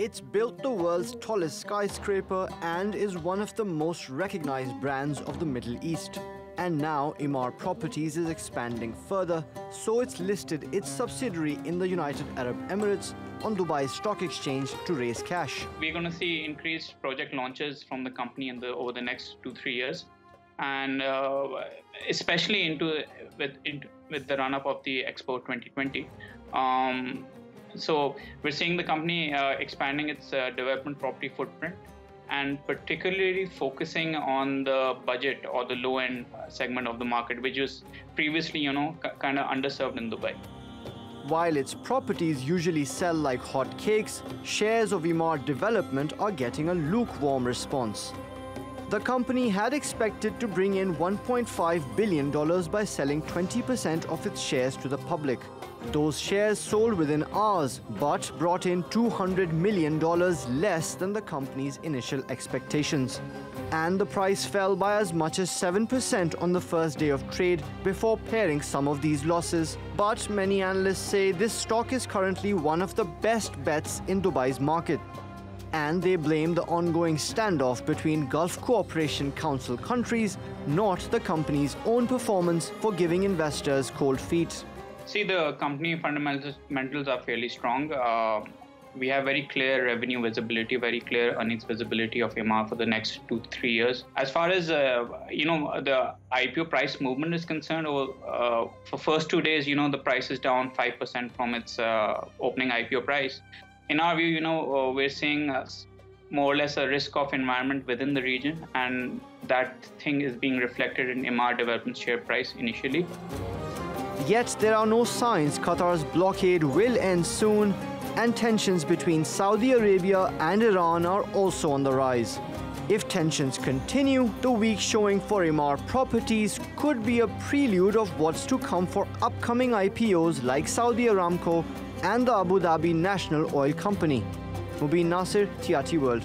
It's built the world's tallest skyscraper and is one of the most recognized brands of the Middle East. And now Emaar Properties is expanding further, so it's listed its subsidiary in the United Arab Emirates on Dubai Stock Exchange to raise cash. We're going to see increased project launches from the company over the next 2-3 years, and especially with the run-up of the Expo 2020. So we're seeing the company expanding its development property footprint, and particularly focusing on the budget or the low-end segment of the market, which was previously, kind of underserved in Dubai. While its properties usually sell like hotcakes, shares of Emaar Development are getting a lukewarm response. The company had expected to bring in $1.5 billion by selling 20% of its shares to the public. Those shares sold within hours, but brought in $200 million less than the company's initial expectations. And the price fell by as much as 7% on the first day of trade before paring some of these losses. But many analysts say this stock is currently one of the best bets in Dubai's market. And they blame the ongoing standoff between Gulf Cooperation Council countries, not the company's own performance, for giving investors cold feet. See, the company fundamentals are fairly strong. We have very clear revenue visibility, very clear earnings visibility of Emaar for the next 2-3 years. As far as the IPO price movement is concerned, for first 2 days, the price is down 5% from its opening IPO price. In our view, we're seeing more or less a risk-off environment within the region, and that thing is being reflected in Emaar Development's share price initially. Yet there are no signs Qatar's blockade will end soon, and tensions between Saudi Arabia and Iran are also on the rise. If tensions continue, the weak showing for Emaar Properties could be a prelude of what's to come for upcoming IPOs like Saudi Aramco and the Abu Dhabi National Oil Company. Mobin Nasir, TRT World.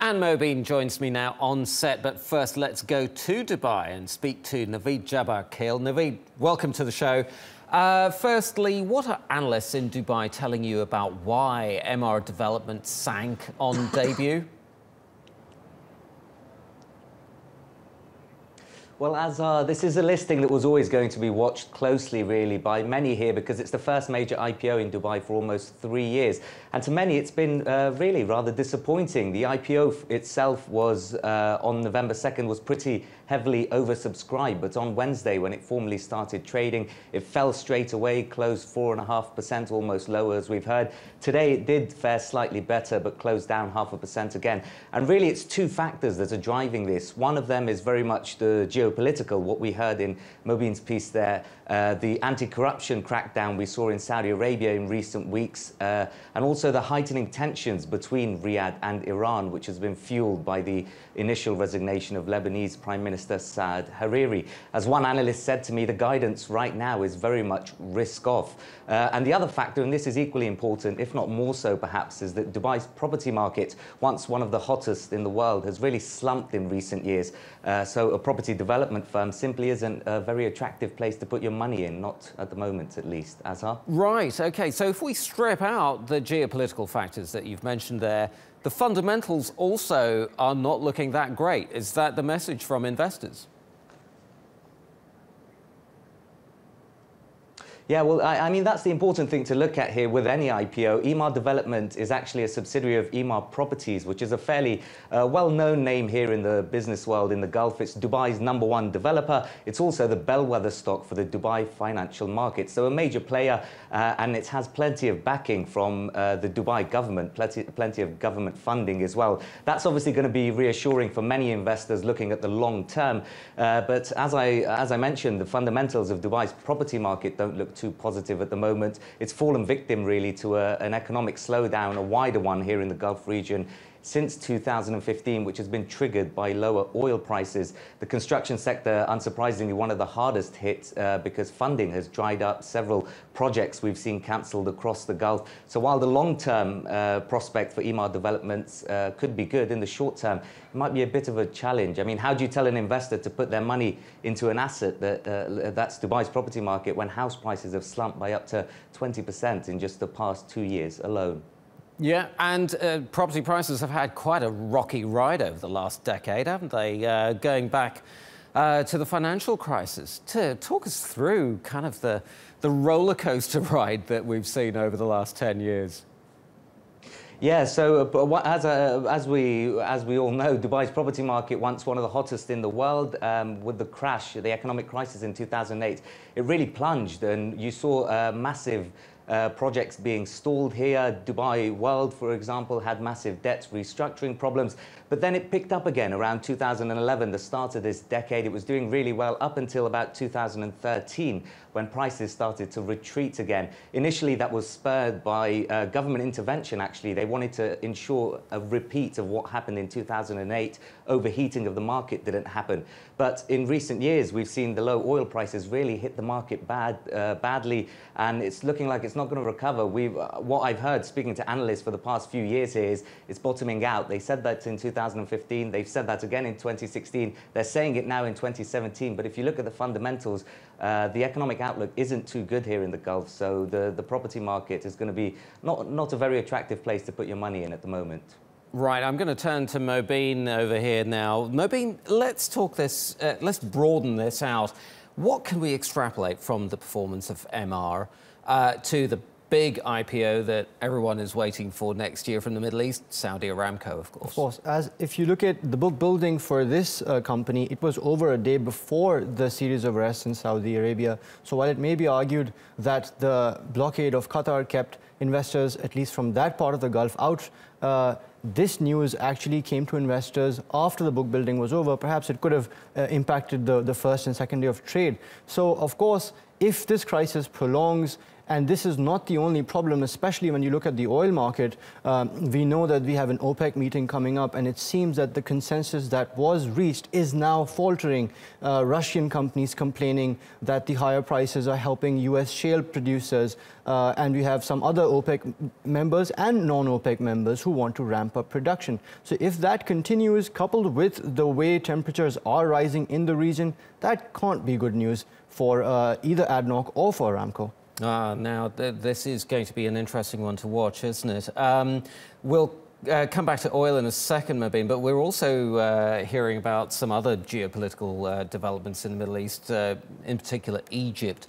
And Mobin joins me now on set, but first let's go to Dubai and speak to Naweid Jabarkhyl. Naweid, welcome to the show. Firstly, what are analysts in Dubai telling you about why Emaar Development sank on debut? Well, this is a listing that was always going to be watched closely, really, by many here, because it's the first major IPO in Dubai for almost 3 years. And to many, it's been really rather disappointing. The IPO itself was, on November 2nd, was pretty heavily oversubscribed. But on Wednesday, when it formally started trading, it fell straight away, closed 4.5%, almost lower, as we've heard. Today, it did fare slightly better, but closed down 0.5% again. And really, it's two factors that are driving this. One of them is very much the geopolitical, what we heard in Mobin's piece there, the anti-corruption crackdown we saw in Saudi Arabia in recent weeks, and also the heightening tensions between Riyadh and Iran, which has been fueled by the initial resignation of Lebanese Prime Minister Saad Hariri. As one analyst said to me, the guidance right now is very much risk-off. And the other factor, and this is equally important, if not more so perhaps, is that Dubai's property market, once one of the hottest in the world, has really slumped in recent years. So a property development firm simply isn't a very attractive place to put your money in, not at the moment at least. Azhar? Right, OK. So if we strip out the geopolitical factors that you've mentioned there, the fundamentals also are not looking that great. Is that the message from investors? Yeah, well, I mean, that's the important thing to look at here with any IPO. Emaar Development is actually a subsidiary of Emaar Properties, which is a fairly well-known name here in the business world in the Gulf. It's Dubai's #1 developer. It's also the bellwether stock for the Dubai financial market. So a major player, and it has plenty of backing from the Dubai government, plenty of government funding as well. That's obviously going to be reassuring for many investors looking at the long term. But as I mentioned, the fundamentals of Dubai's property market don't look too positive at the moment. It's fallen victim really to an economic slowdown, a wider one here in the Gulf region, since 2015, which has been triggered by lower oil prices. The construction sector, unsurprisingly, one of the hardest hit because funding has dried up. Several projects we've seen cancelled across the Gulf. So while the long-term prospect for Emaar Developments could be good, in the short term, it might be a bit of a challenge. I mean, how do you tell an investor to put their money into an asset that's Dubai's property market when house prices have slumped by up to 20% in just the past 2 years alone? Yeah, and property prices have had quite a rocky ride over the last decade, haven't they? Going back to the financial crisis. To talk us through kind of the roller coaster ride that we've seen over the last 10 years. Yeah, so as we all know, Dubai's property market, once one of the hottest in the world, with the crash, the economic crisis in 2008, it really plunged, and you saw massive projects being stalled here. Dubai World, for example, had massive debt restructuring problems, but then it picked up again around 2011, the start of this decade. It was doing really well up until about 2013, when prices started to retreat again. Initially, that was spurred by government intervention, actually. They wanted to ensure a repeat of what happened in 2008. Overheating of the market didn't happen. But in recent years, we've seen the low oil prices really hit the market badly, and it's looking like it's not going to recover. What I've heard, speaking to analysts for the past few years here, is it's bottoming out. They said that in 2015. They've said that again in 2016. They're saying it now in 2017. But if you look at the fundamentals, the economic outlook isn't too good here in the Gulf. So the property market is going to be not a very attractive place to put your money in at the moment. Right, I'm going to turn to Mobin over here now. Mobin, let's talk this, let's broaden this out. What can we extrapolate from the performance of Emaar to the big IPO that everyone is waiting for next year from the Middle East, Saudi Aramco, of course? Of course. As if you look at the book building for this company, it was over a day before the series of arrests in Saudi Arabia. So while it may be argued that the blockade of Qatar kept investors, at least from that part of the Gulf, out, this news actually came to investors after the book building was over. Perhaps it could have impacted the first and second day of trade. So, of course, if this crisis prolongs, and this is not the only problem, especially when you look at the oil market. We know that we have an OPEC meeting coming up, and it seems that the consensus that was reached is now faltering. Russian companies complaining that the higher prices are helping US shale producers, and we have some other OPEC members and non-OPEC members who want to ramp up production. So if that continues, coupled with the way temperatures are rising in the region, that can't be good news for either ADNOC or for Aramco. Now, this is going to be an interesting one to watch, isn't it? We'll come back to oil in a second, Mobin, but we're also hearing about some other geopolitical developments in the Middle East, in particular Egypt,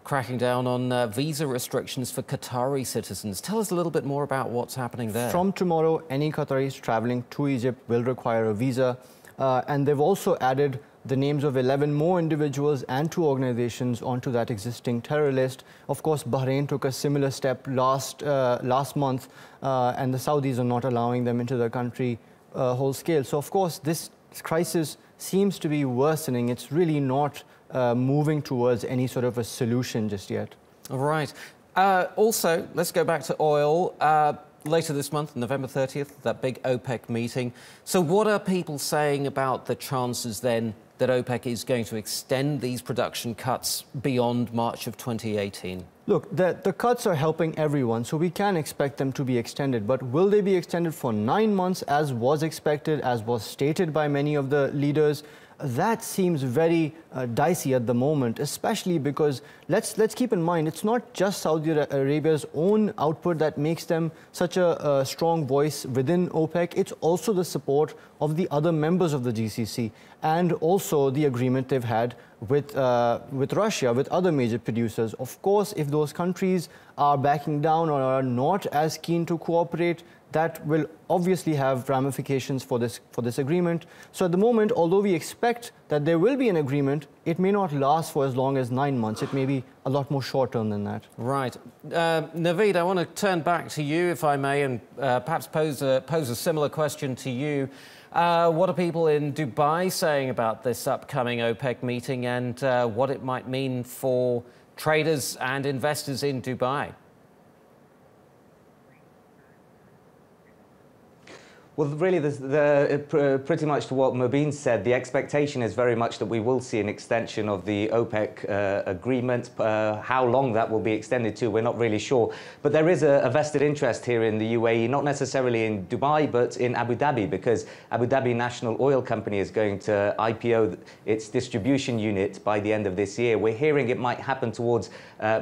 cracking down on visa restrictions for Qatari citizens. Tell us a little bit more about what's happening there. From tomorrow, any Qataris traveling to Egypt will require a visa, and they've also added the names of 11 more individuals and 2 organizations onto that existing terror list. Of course, Bahrain took a similar step last month, and the Saudis are not allowing them into the country whole scale. So, of course, this crisis seems to be worsening. It's really not moving towards any sort of a solution just yet. All right. Also, let's go back to oil. Later this month, November 30th, that big OPEC meeting. So what are people saying about the chances then that OPEC is going to extend these production cuts beyond March of 2018? Look, the cuts are helping everyone, so we can expect them to be extended. But will they be extended for 9 months, as was expected, as was stated by many of the leaders? That seems very dicey at the moment, especially because let's keep in mind, it's not just Saudi Arabia's own output that makes them such a strong voice within OPEC. It's also the support of the other members of the GCC, and also the agreement they've had with Russia, with other major producers. Of course, if those countries are backing down or are not as keen to cooperate, that will obviously have ramifications for this agreement. So at the moment, although we expect that there will be an agreement, it may not last for as long as 9 months. It may be a lot more short term than that. Right. Naweid, I want to turn back to you, if I may, and perhaps pose a similar question to you. What are people in Dubai saying about this upcoming OPEC meeting, and what it might mean for traders and investors in Dubai? Well, really, pretty much to what Mobin said, the expectation is very much that we will see an extension of the OPEC agreement. How long that will be extended to, we're not really sure. But there is a vested interest here in the UAE, not necessarily in Dubai, but in Abu Dhabi, because Abu Dhabi National Oil Company is going to IPO its distribution unit by the end of this year. We're hearing it might happen towards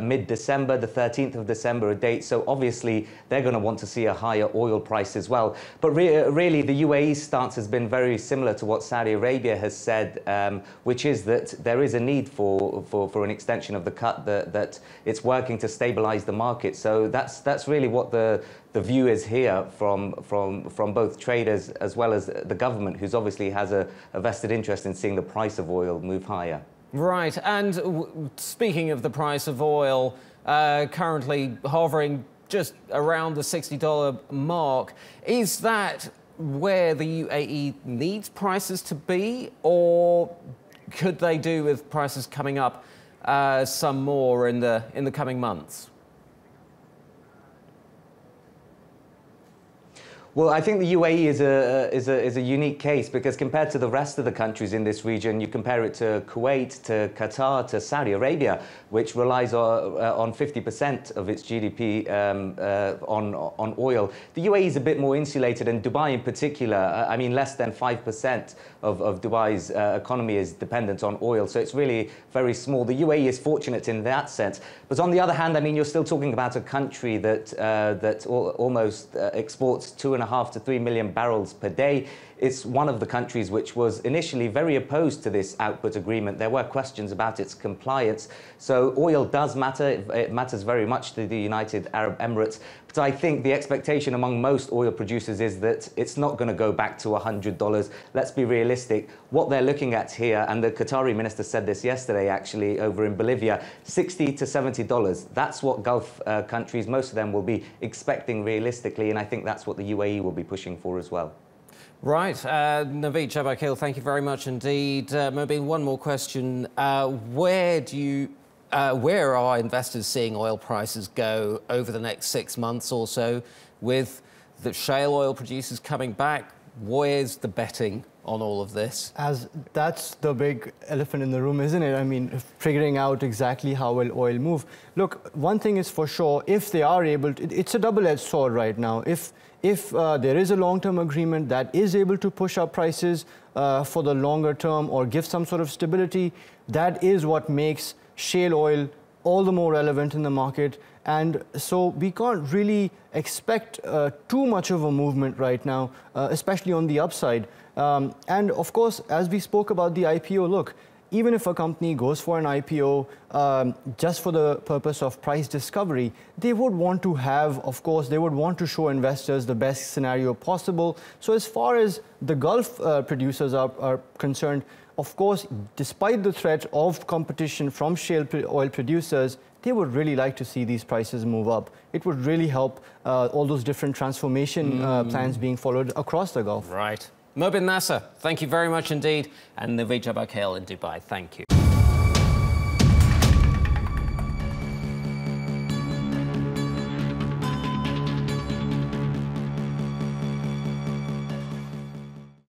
mid-December, the 13th of December, a date. So obviously, they're going to want to see a higher oil price as well. But really, the UAE's stance has been very similar to what Saudi Arabia has said, which is that there is a need for an extension of the cut, that it's working to stabilize the market. So that's really what the view is here from both traders as well as the government, who's obviously has a vested interest in seeing the price of oil move higher. Right, and speaking of the price of oil, currently hovering just around the $60 mark, is that where the UAE needs prices to be, or could they do with prices coming up some more in the coming months? Well, I think the UAE is a unique case, because compared to the rest of the countries in this region, you compare it to Kuwait, to Qatar, to Saudi Arabia, which relies on 50% of its GDP on oil. The UAE is a bit more insulated, and Dubai in particular, I mean, less than 5% of Dubai's economy is dependent on oil, so it's really very small. The UAE is fortunate in that sense. But on the other hand, I mean, you're still talking about a country that almost exports 2.5 to 3 million barrels per day. It's one of the countries which was initially very opposed to this output agreement. There were questions about its compliance. So oil does matter. It matters very much to the United Arab Emirates. But I think the expectation among most oil producers is that it's not going to go back to $100. Let's be realistic. What they're looking at here, and the Qatari minister said this yesterday, actually, over in Bolivia, $60 to $70. That's what Gulf countries, most of them, will be expecting realistically. And I think that's what the UAE will be pushing for as well. Right. Naweid Jabarkhyl, thank you very much indeed. Mobin, one more question. Where are investors seeing oil prices go over the next 6 months or so? With the shale oil producers coming back, where's the betting on all of this? As that's the big elephant in the room, isn't it? I mean, figuring out exactly how will oil move. Look, one thing is for sure, if they are able to, it's a double-edged sword right now. If there is a long-term agreement that is able to push up prices for the longer term or give some sort of stability, that is what makes shale oil all the more relevant in the market. And so we can't really expect too much of a movement right now, especially on the upside. And of course, as we spoke about the IPO, look, even if a company goes for an IPO just for the purpose of price discovery, they would want to have, of course, they would want to show investors the best scenario possible. So as far as the Gulf producers are concerned, of course, despite the threat of competition from shale oil producers, they would really like to see these prices move up. It would really help all those different transformation plans being followed across the Gulf. Right. Mobin Nasir, thank you very much indeed. And Naweid Jabarkhyl in Dubai, thank you.